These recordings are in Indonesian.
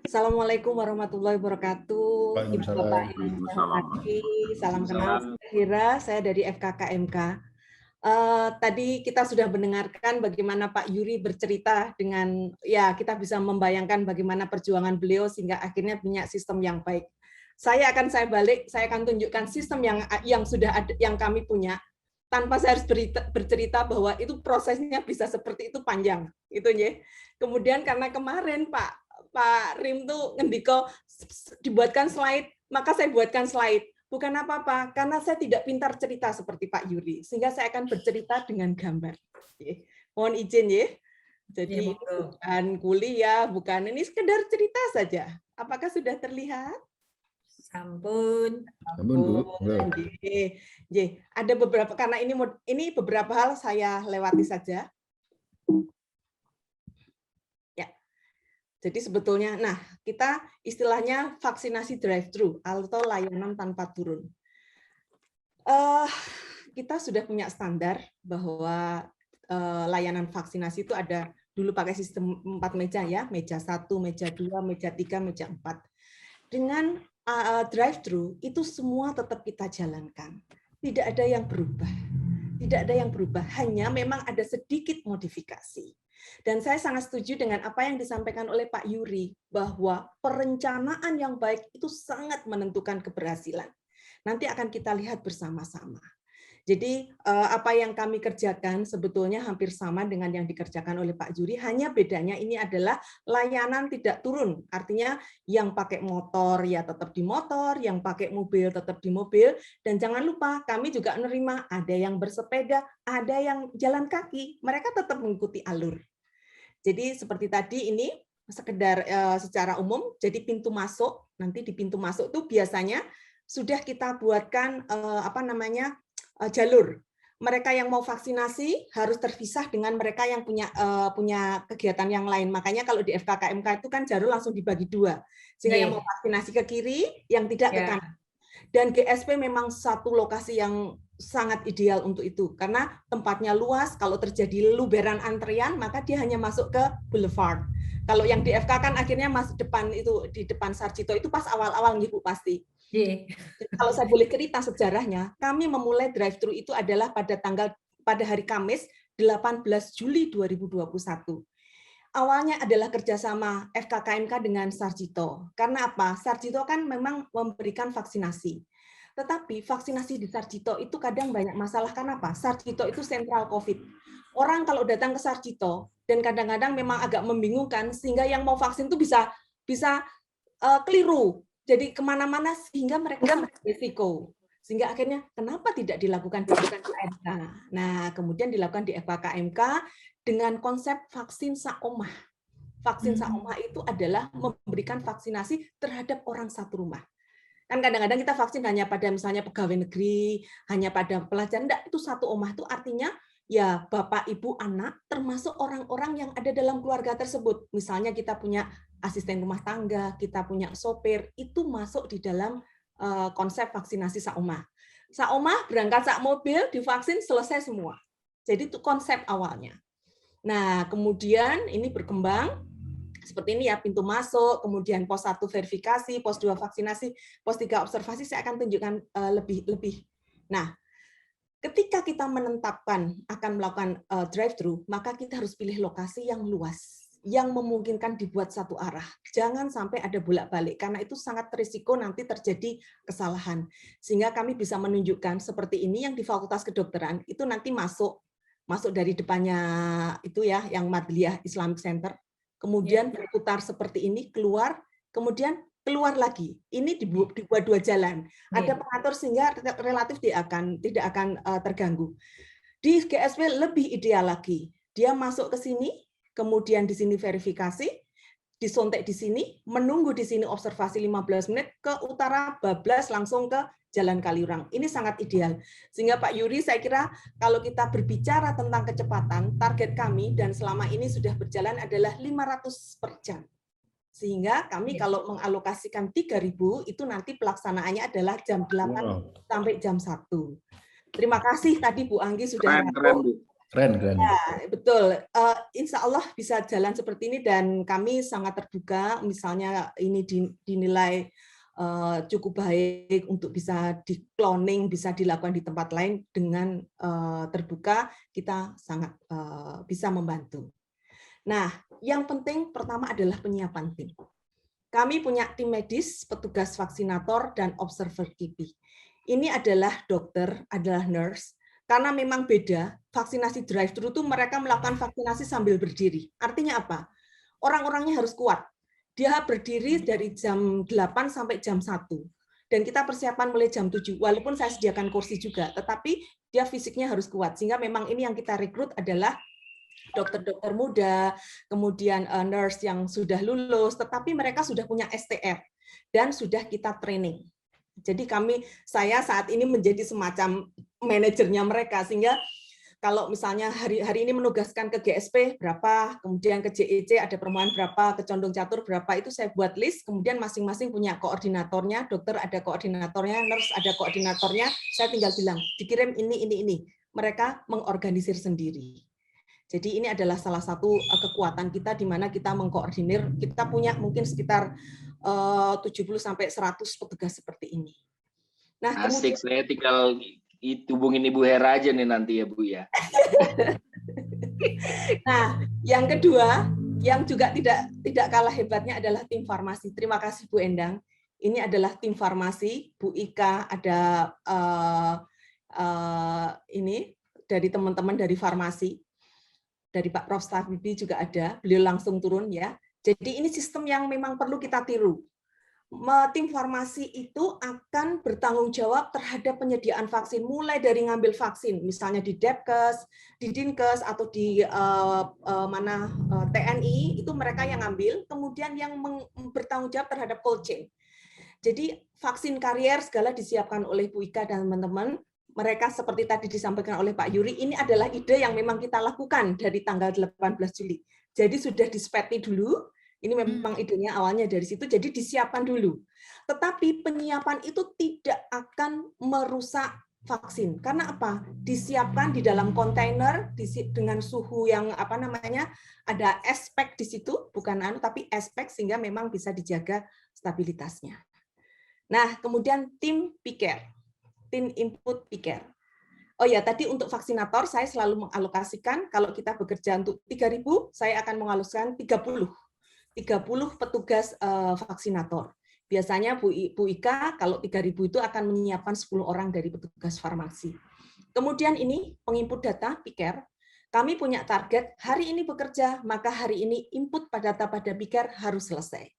Assalamualaikum warahmatullahi wabarakatuh. Ibu Waalaikumsalam. Bapak yang saya hormati, salam kenal. Saya Hira, saya dari FKKMK. Tadi kita sudah mendengarkan bagaimana Pak Yuri bercerita dengan, ya kita bisa membayangkan bagaimana perjuangan beliau sehingga akhirnya punya sistem yang baik. Saya akan tunjukkan sistem yang sudah ada, yang kami punya, tanpa saya harus bercerita bahwa itu prosesnya bisa seperti itu panjang, itu ya. Kemudian karena kemarin Pak Rim tuh ngendiko dibuatkan slide, maka saya buatkan slide. Bukan apa-apa, karena saya tidak pintar cerita seperti Pak Yuri, sehingga saya akan bercerita dengan gambar. Mohon izin ya. Jadi bukan kuliah, bukan ini sekedar cerita saja. Apakah sudah terlihat? Sampun. Sampun, Bu. Ada beberapa, karena ini beberapa hal saya lewati saja. Jadi sebetulnya, nah kita istilahnya vaksinasi drive-thru atau layanan tanpa turun. Kita sudah punya standar bahwa layanan vaksinasi itu ada dulu pakai sistem 4 meja ya, meja 1, meja 2, meja 3, meja 4. Dengan drive-thru itu semua tetap kita jalankan. Tidak ada yang berubah. Tidak ada yang berubah, hanya memang ada sedikit modifikasi. Dan saya sangat setuju dengan apa yang disampaikan oleh Pak Yuri, bahwa perencanaan yang baik itu sangat menentukan keberhasilan. Nanti akan kita lihat bersama-sama. Jadi apa yang kami kerjakan sebetulnya hampir sama dengan yang dikerjakan oleh Pak Yuri, hanya bedanya ini adalah layanan tidak turun. Artinya yang pakai motor ya tetap di motor, yang pakai mobil tetap di mobil, dan jangan lupa kami juga menerima ada yang bersepeda, ada yang jalan kaki, mereka tetap mengikuti alur. Jadi seperti tadi ini sekedar secara umum, jadi pintu masuk, nanti di pintu masuk itu biasanya sudah kita buatkan jalur. Mereka yang mau vaksinasi harus terpisah dengan mereka yang punya kegiatan yang lain. Makanya kalau di FKKMK itu kan jalur langsung dibagi 2. Sehingga yang mau vaksinasi ke kiri, yang tidak ke kanan. Dan GSP memang satu lokasi yang sangat ideal untuk itu. Karena tempatnya luas, kalau terjadi luberan antrian, maka dia hanya masuk ke boulevard. Kalau yang di FK kan akhirnya masuk depan itu, di depan Sarjito, itu pas awal-awal nih Bu pasti. Kalau saya boleh cerita sejarahnya, kami memulai drive-thru itu adalah pada hari Kamis 18 Juli 2021. Awalnya adalah kerjasama FKKMK dengan Sarjito. Karena apa? Sarjito kan memang memberikan vaksinasi. Tetapi vaksinasi di Sarjito itu kadang banyak masalah. Kenapa? Sarjito itu sentral COVID. Orang kalau datang ke Sarjito, dan kadang-kadang memang agak membingungkan, sehingga yang mau vaksin itu bisa keliru. Jadi kemana-mana sehingga mereka berisiko. Sehingga akhirnya kenapa tidak dilakukan di FKKMK? Nah, kemudian dilakukan di FKKMK dengan konsep vaksin saomah. Vaksin saomah itu adalah memberikan vaksinasi terhadap orang satu rumah. Kan kadang-kadang kita vaksin hanya pada misalnya pegawai negeri, hanya pada pelajar. Enggak, itu satu omah itu artinya ya bapak, ibu, anak, termasuk orang-orang yang ada dalam keluarga tersebut. Misalnya kita punya asisten rumah tangga, kita punya sopir, itu masuk di dalam konsep vaksinasi saomah. Saomah berangkat sak mobil, divaksin, selesai semua. Jadi itu konsep awalnya. Nah, kemudian ini berkembang seperti ini ya, pintu masuk, kemudian pos 1 verifikasi, pos 2 vaksinasi, pos 3 observasi, saya akan tunjukkan lebih. Nah, ketika kita menetapkan akan melakukan drive-thru, maka kita harus pilih lokasi yang luas, yang memungkinkan dibuat satu arah. Jangan sampai ada bolak-balik, karena itu sangat risiko nanti terjadi kesalahan. Sehingga kami bisa menunjukkan seperti ini yang di Fakultas Kedokteran, itu nanti masuk dari depannya itu ya, yang Madliyah Islamic Center, kemudian berputar seperti ini, keluar, kemudian keluar lagi. Ini dibuat 2 jalan. Ada pengatur sehingga relatif tidak akan terganggu. Di GSP lebih ideal lagi. Dia masuk ke sini, kemudian di sini verifikasi, disontek di sini, menunggu di sini observasi 15 menit, ke utara bablas langsung ke Jalan Kaliurang. Ini sangat ideal. Sehingga Pak Yuri, saya kira kalau kita berbicara tentang kecepatan, target kami dan selama ini sudah berjalan adalah 500 per jam. Sehingga kami kalau mengalokasikan 3.000, itu nanti pelaksanaannya adalah jam 8 sampai jam 1. Terima kasih tadi Bu Anggi sudah keren, Bu. Keren. Betul, insya Allah bisa jalan seperti ini dan kami sangat terbuka. Misalnya ini dinilai cukup baik untuk bisa di cloning, bisa dilakukan di tempat lain dengan terbuka, kita sangat bisa membantu. Nah, yang penting pertama adalah penyiapan tim. Kami punya tim medis, petugas vaksinator, dan observer KIPI. Ini adalah dokter, adalah nurse, karena memang beda, vaksinasi drive-thru itu mereka melakukan vaksinasi sambil berdiri. Artinya apa? Orang-orangnya harus kuat. Dia berdiri dari jam 8 sampai jam 1. Dan kita persiapan mulai jam 7. Walaupun saya sediakan kursi juga, tetapi dia fisiknya harus kuat. Sehingga memang ini yang kita rekrut adalah dokter-dokter muda, kemudian nurse yang sudah lulus, tetapi mereka sudah punya STR dan sudah kita training. Jadi saya saat ini menjadi semacam manajernya mereka, sehingga kalau misalnya hari ini menugaskan ke GSP berapa, kemudian ke JEC ada permohonan berapa, ke Condong Catur berapa, itu saya buat list, kemudian masing-masing punya koordinatornya, dokter ada koordinatornya, nurse ada koordinatornya, saya tinggal bilang, dikirim ini. Mereka mengorganisir sendiri. Jadi ini adalah salah satu kekuatan kita di mana kita mengkoordinir, kita punya mungkin sekitar 70-100 petugas seperti ini. Nah, asik, saya tinggal hubungin Ibu Hera aja nih nanti ya Bu ya. Nah, yang kedua, yang juga tidak kalah hebatnya adalah tim farmasi. Terima kasih Bu Endang. Ini adalah tim farmasi, Bu Ika, ada ini dari teman-teman dari farmasi, dari Pak Prof. Stabibi juga ada, beliau langsung turun ya. Jadi ini sistem yang memang perlu kita tiru. Tim farmasi itu akan bertanggung jawab terhadap penyediaan vaksin, mulai dari ngambil vaksin, misalnya di Depkes, di Dinkes, atau di TNI, itu mereka yang ngambil, kemudian yang bertanggung jawab terhadap cold chain. Jadi vaksin karier segala disiapkan oleh Bu Ika dan teman-teman, mereka seperti tadi disampaikan oleh Pak Yuri, ini adalah ide yang memang kita lakukan dari tanggal 18 Juli. Jadi sudah dispeti dulu, ini memang idenya awalnya dari situ, jadi disiapkan dulu. Tetapi penyiapan itu tidak akan merusak vaksin. Karena apa? Disiapkan di dalam kontainer dengan suhu yang ada aspek di situ, bukan tapi aspek sehingga memang bisa dijaga stabilitasnya. Nah, kemudian tim PICARE, tim input PICARE. Oh ya, tadi untuk vaksinator saya selalu mengalokasikan, kalau kita bekerja untuk 3.000, saya akan mengalokasikan 30 petugas vaksinator. Biasanya Bu Ika kalau 3.000 itu akan menyiapkan 10 orang dari petugas farmasi. Kemudian ini penginput data PICARE. Kami punya target hari ini bekerja, maka hari ini input data pada PICARE harus selesai.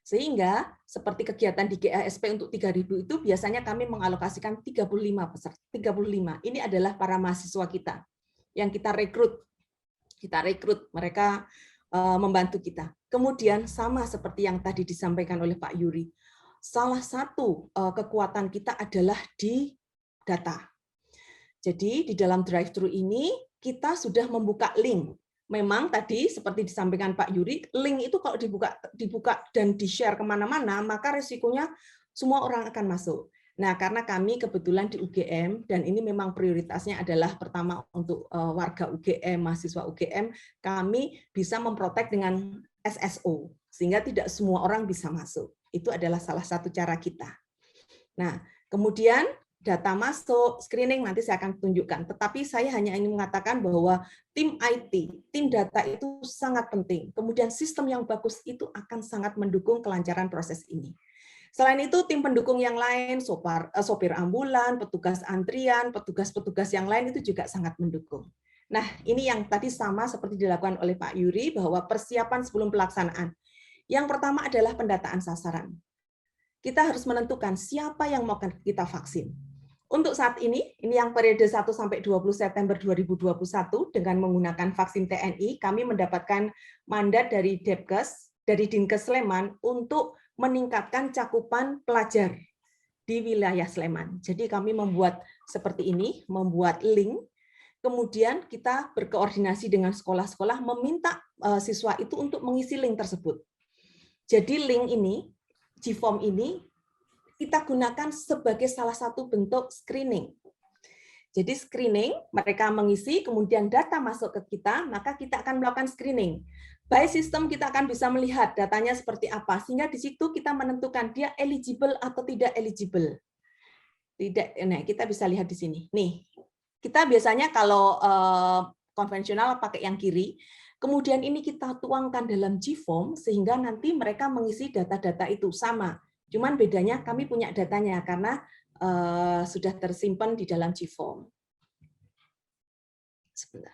Sehingga seperti kegiatan di GASP untuk 3.000 itu biasanya kami mengalokasikan 35 peserta. 35. Ini adalah para mahasiswa kita yang kita rekrut. Kita rekrut mereka membantu kita. Kemudian sama seperti yang tadi disampaikan oleh Pak Yuri, salah satu kekuatan kita adalah di data. Jadi di dalam drive-thru ini kita sudah membuka link. Memang tadi seperti disampaikan Pak Yuri, link itu kalau dibuka dan di-share kemana-mana, maka resikonya semua orang akan masuk. Nah, karena kami kebetulan di UGM, dan ini memang prioritasnya adalah pertama untuk warga UGM, mahasiswa UGM, kami bisa memprotek dengan SSO, sehingga tidak semua orang bisa masuk. Itu adalah salah satu cara kita. Nah, kemudian data masuk, screening nanti saya akan tunjukkan. Tetapi saya hanya ingin mengatakan bahwa tim IT, tim data itu sangat penting. Kemudian sistem yang bagus itu akan sangat mendukung kelancaran proses ini. Selain itu, tim pendukung yang lain, sopir ambulan, petugas antrian, petugas-petugas yang lain itu juga sangat mendukung. Nah, ini yang tadi sama seperti dilakukan oleh Pak Yuri, bahwa persiapan sebelum pelaksanaan. Yang pertama adalah pendataan sasaran. Kita harus menentukan siapa yang mau kita vaksin. Untuk saat ini yang periode 1 sampai 20 September 2021, dengan menggunakan vaksin TNI, kami mendapatkan mandat dari Depkes, dari Dinkes Sleman, untuk meningkatkan cakupan pelajar di wilayah Sleman. Jadi kami membuat seperti ini, membuat link, kemudian kita berkoordinasi dengan sekolah-sekolah meminta siswa itu untuk mengisi link tersebut. Jadi link ini, G-form ini, kita gunakan sebagai salah satu bentuk screening. Jadi screening, mereka mengisi, kemudian data masuk ke kita, maka kita akan melakukan screening. By system kita akan bisa melihat datanya seperti apa, sehingga di situ kita menentukan dia eligible atau tidak eligible. Tidak, nah kita bisa lihat di sini. Nih, kita biasanya kalau konvensional pakai yang kiri, kemudian ini kita tuangkan dalam Gform sehingga nanti mereka mengisi data-data itu sama. Cuman bedanya kami punya datanya karena sudah tersimpan di dalam Gform. Sebentar.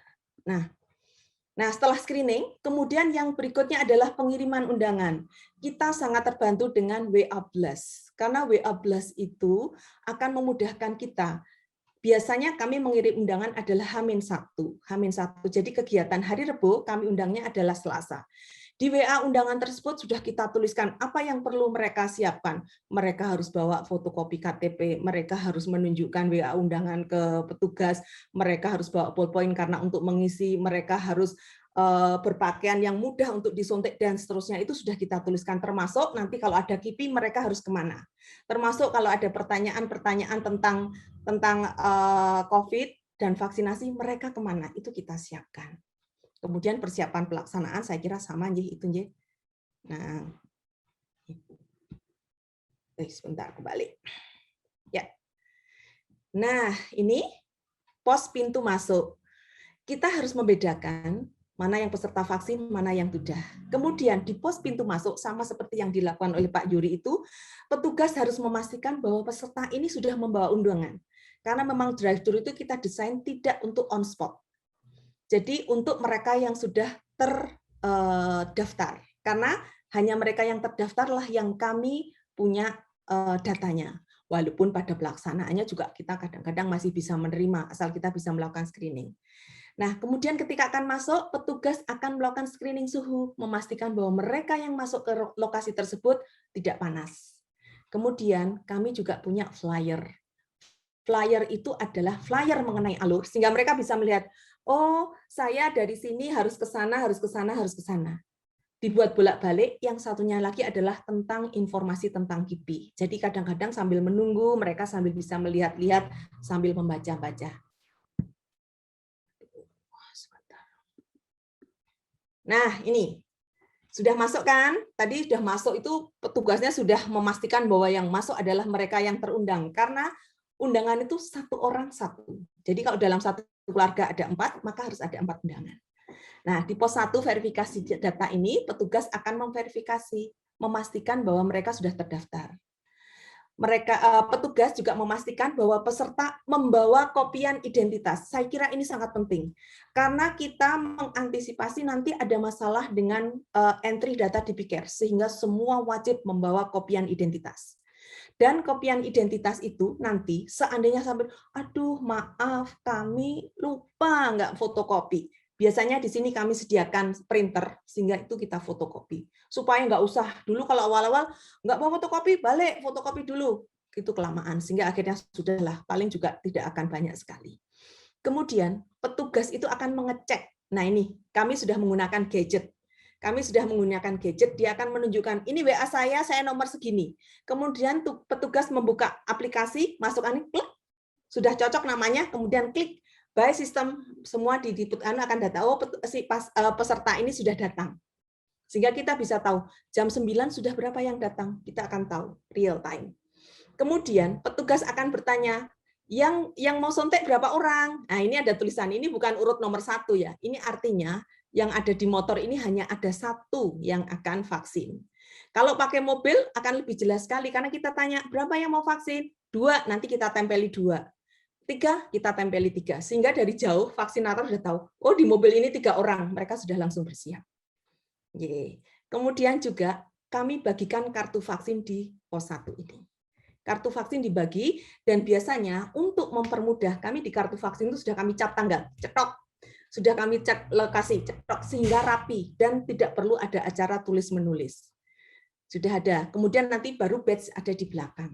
Nah, setelah screening, kemudian yang berikutnya adalah pengiriman undangan. Kita sangat terbantu dengan WA Blast, karena WA Blast itu akan memudahkan kita. Biasanya kami mengirim undangan adalah H-1. Jadi kegiatan hari Rebo, kami undangnya adalah Selasa. Di WA undangan tersebut sudah kita tuliskan apa yang perlu mereka siapkan. Mereka harus bawa fotokopi KTP, mereka harus menunjukkan WA undangan ke petugas, mereka harus bawa ballpoint karena untuk mengisi, mereka harus berpakaian yang mudah untuk disuntik dan seterusnya. Itu sudah kita tuliskan, termasuk nanti kalau ada KIPI mereka harus kemana. Termasuk kalau ada pertanyaan-pertanyaan tentang COVID dan vaksinasi, mereka kemana, itu kita siapkan. Kemudian persiapan pelaksanaan saya kira sama itu. Nah, sebentar kembali. Ya. Nah, ini pos pintu masuk. Kita harus membedakan mana yang peserta vaksin, mana yang tidak. Kemudian di pos pintu masuk sama seperti yang dilakukan oleh Pak Yuri itu, petugas harus memastikan bahwa peserta ini sudah membawa undangan. Karena memang drive-thru itu kita desain tidak untuk on spot. Jadi untuk mereka yang sudah terdaftar, karena hanya mereka yang terdaftarlah yang kami punya datanya. Walaupun pada pelaksanaannya juga kita kadang-kadang masih bisa menerima, asal kita bisa melakukan screening. Nah, kemudian ketika akan masuk, petugas akan melakukan screening suhu, memastikan bahwa mereka yang masuk ke lokasi tersebut tidak panas. Kemudian kami juga punya flyer. Flyer itu adalah flyer mengenai alur, sehingga mereka bisa melihat, oh, saya dari sini harus ke sana, harus ke sana, harus ke sana. Dibuat bolak-balik, yang satunya lagi adalah tentang informasi tentang KIPI. Jadi kadang-kadang sambil menunggu, mereka sambil bisa melihat-lihat, sambil membaca-baca. Nah, ini. Sudah masuk kan? Tadi sudah masuk itu petugasnya sudah memastikan bahwa yang masuk adalah mereka yang terundang. Karena undangan itu satu orang satu. Jadi kalau dalam satu keluarga ada 4, maka harus ada 4 undangan. Nah, di pos 1 verifikasi data ini, petugas akan memverifikasi, memastikan bahwa mereka sudah terdaftar. Petugas juga memastikan bahwa peserta membawa kopian identitas. Saya kira ini sangat penting, karena kita mengantisipasi nanti ada masalah dengan entry data di PICARE, sehingga semua wajib membawa kopian identitas. Dan kopian identitas itu nanti seandainya sampai, aduh maaf kami lupa nggak fotokopi. Biasanya di sini kami sediakan printer sehingga itu kita fotokopi. Supaya nggak usah dulu kalau awal-awal nggak mau fotokopi, balik fotokopi dulu. Itu kelamaan sehingga akhirnya sudahlah paling juga tidak akan banyak sekali. Kemudian petugas itu akan mengecek. Nah ini kami sudah menggunakan gadget. Dia akan menunjukkan, ini WA saya nomor segini. Kemudian petugas membuka aplikasi, masukkan klik, sudah cocok namanya, kemudian klik, by system semua akan data, oh peserta ini sudah datang. Sehingga kita bisa tahu, jam 9 sudah berapa yang datang, kita akan tahu, real time. Kemudian petugas akan bertanya, yang mau suntik berapa orang? Nah ini ada tulisan, ini bukan urut nomor 1 ya, ini artinya yang ada di motor ini hanya ada 1 yang akan vaksin. Kalau pakai mobil akan lebih jelas sekali karena kita tanya berapa yang mau vaksin? 2, nanti kita tempeli 2. 3, kita tempeli 3. Sehingga dari jauh vaksinator sudah tahu, oh di mobil ini 3 orang, mereka sudah langsung bersiap. Kemudian juga kami bagikan kartu vaksin di pos 1 ini. Kartu vaksin dibagi dan biasanya untuk mempermudah kami di kartu vaksin itu sudah kami cap tanggal, cetok. Sudah kami cek lokasi, cetok sehingga rapi dan tidak perlu ada acara tulis-menulis. Sudah ada. Kemudian nanti baru badge ada di belakang.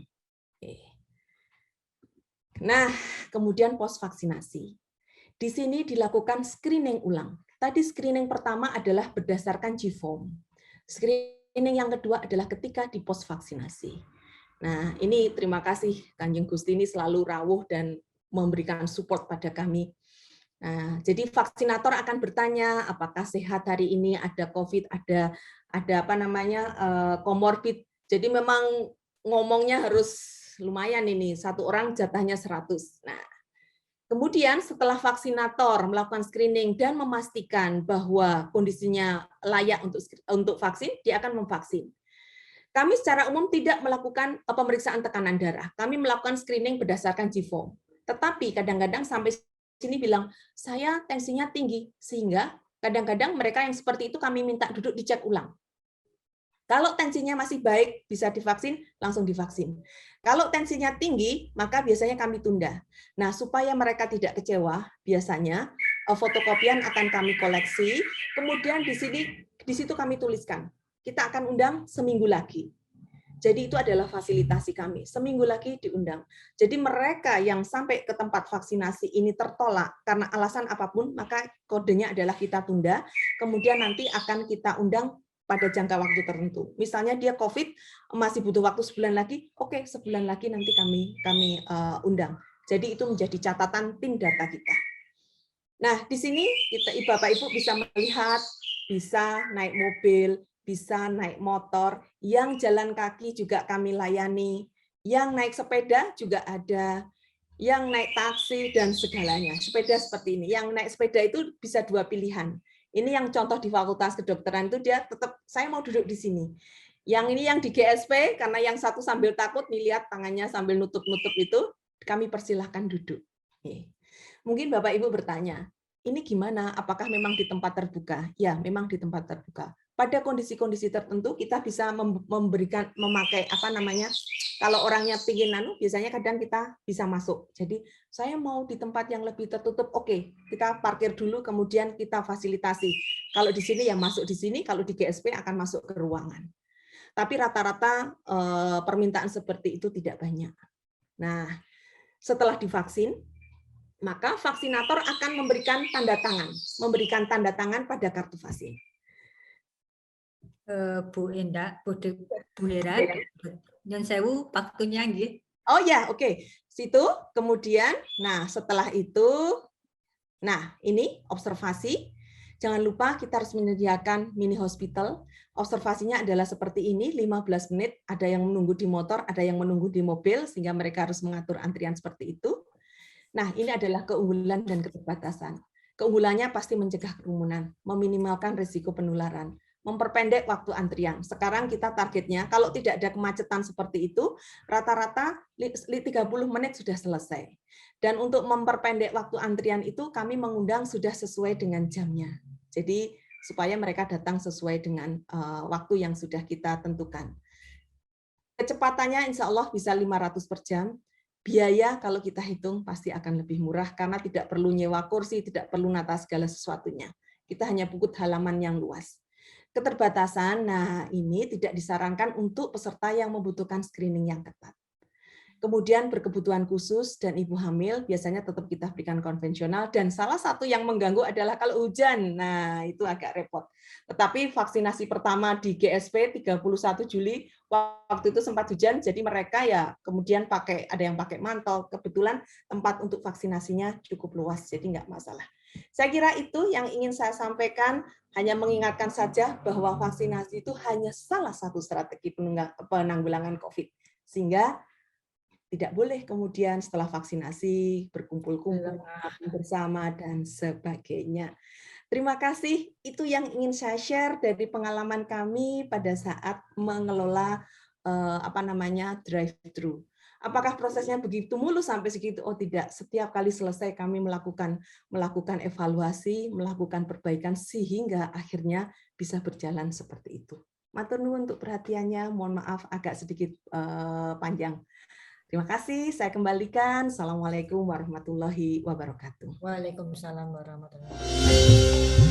Nah, kemudian pos vaksinasi. Di sini dilakukan screening ulang. Tadi screening pertama adalah berdasarkan Gform. Screening yang kedua adalah ketika di pos vaksinasi. Nah, ini terima kasih Kanjeng Gusti ini selalu rawuh dan memberikan support pada kami. Nah, jadi vaksinator akan bertanya apakah sehat hari ini, ada COVID, ada apa namanya komorbid. Jadi memang ngomongnya harus lumayan ini, satu orang jatahnya 100. Nah, kemudian setelah vaksinator melakukan screening dan memastikan bahwa kondisinya layak untuk vaksin, dia akan memvaksin. Kami secara umum tidak melakukan pemeriksaan tekanan darah. Kami melakukan screening berdasarkan G-form. Tetapi kadang-kadang sampai sini bilang, saya tensinya tinggi. Sehingga kadang-kadang mereka yang seperti itu kami minta duduk dicek ulang. Kalau tensinya masih baik, bisa divaksin, langsung divaksin. Kalau tensinya tinggi, maka biasanya kami tunda. Nah, supaya mereka tidak kecewa, biasanya fotokopian akan kami koleksi, kemudian di situ kami tuliskan, kita akan undang seminggu lagi. Jadi itu adalah fasilitasi kami, seminggu lagi diundang. Jadi mereka yang sampai ke tempat vaksinasi ini tertolak karena alasan apapun, maka kodenya adalah kita tunda, kemudian nanti akan kita undang pada jangka waktu tertentu. Misalnya dia COVID masih butuh waktu sebulan lagi, oke, sebulan lagi nanti kami undang. Jadi itu menjadi catatan tim data kita. Nah, di sini Bapak Ibu bisa melihat, bisa naik mobil, bisa naik motor, yang jalan kaki juga kami layani, yang naik sepeda juga ada, yang naik taksi dan segalanya. Sepeda seperti ini. Yang naik sepeda itu bisa dua pilihan. Ini yang contoh di Fakultas Kedokteran itu dia tetap saya mau duduk di sini. Yang ini yang di GSP karena yang satu sambil takut nih lihat tangannya sambil nutup-nutup itu kami persilahkan duduk. Mungkin Bapak Ibu bertanya, ini gimana? Apakah memang di tempat terbuka? Ya, memang di tempat terbuka. Pada kondisi-kondisi tertentu kita bisa memakai apa namanya? Kalau orangnya pingin biasanya kadang kita bisa masuk. Jadi saya mau di tempat yang lebih tertutup, oke, kita parkir dulu, kemudian kita fasilitasi. Kalau di sini ya masuk di sini, kalau di GSP akan masuk ke ruangan. Tapi rata-rata permintaan seperti itu tidak banyak. Nah, setelah divaksin, maka vaksinator akan memberikan tanda tangan pada kartu vaksin. Bu Endah, Bu Hera, nyun sewu waktunya nggih. Oh ya, oke. Situ kemudian, nah setelah itu, nah ini observasi. Jangan lupa kita harus menyediakan mini hospital. Observasinya adalah seperti ini, 15 menit. Ada yang menunggu di motor, ada yang menunggu di mobil, sehingga mereka harus mengatur antrian seperti itu. Nah, ini adalah keunggulan dan keterbatasan. Keunggulannya pasti mencegah kerumunan, meminimalkan risiko penularan, memperpendek waktu antrian. Sekarang kita targetnya, kalau tidak ada kemacetan seperti itu, rata-rata 30 menit sudah selesai. Dan untuk memperpendek waktu antrian itu, kami mengundang sudah sesuai dengan jamnya. Jadi, supaya mereka datang sesuai dengan waktu yang sudah kita tentukan. Kecepatannya insya Allah bisa 500 per jam. Biaya kalau kita hitung pasti akan lebih murah karena tidak perlu nyewa kursi, tidak perlu nata segala sesuatunya. Kita hanya bukit halaman yang luas. Keterbatasan, nah ini tidak disarankan untuk peserta yang membutuhkan screening yang ketat. Kemudian berkebutuhan khusus dan ibu hamil biasanya tetap kita berikan konvensional, dan salah satu yang mengganggu adalah kalau hujan. Nah, itu agak repot. Tetapi vaksinasi pertama di GSP 31 Juli waktu itu sempat hujan, jadi mereka ya kemudian ada yang pakai mantel. Kebetulan tempat untuk vaksinasinya cukup luas, jadi nggak masalah. Saya kira itu yang ingin saya sampaikan, hanya mengingatkan saja bahwa vaksinasi itu hanya salah satu strategi penanggulangan COVID. Sehingga tidak boleh kemudian setelah vaksinasi berkumpul-kumpul bersama dan sebagainya. Terima kasih, itu yang ingin saya share dari pengalaman kami pada saat mengelola drive-thru. Apakah prosesnya begitu mulus sampai segitu? Oh tidak, setiap kali selesai kami melakukan evaluasi, melakukan perbaikan sehingga akhirnya bisa berjalan seperti itu. Matur nuwun untuk perhatiannya, mohon maaf agak sedikit panjang. Terima kasih, saya kembalikan. Assalamualaikum warahmatullahi wabarakatuh. Waalaikumsalam warahmatullahi wabarakatuh.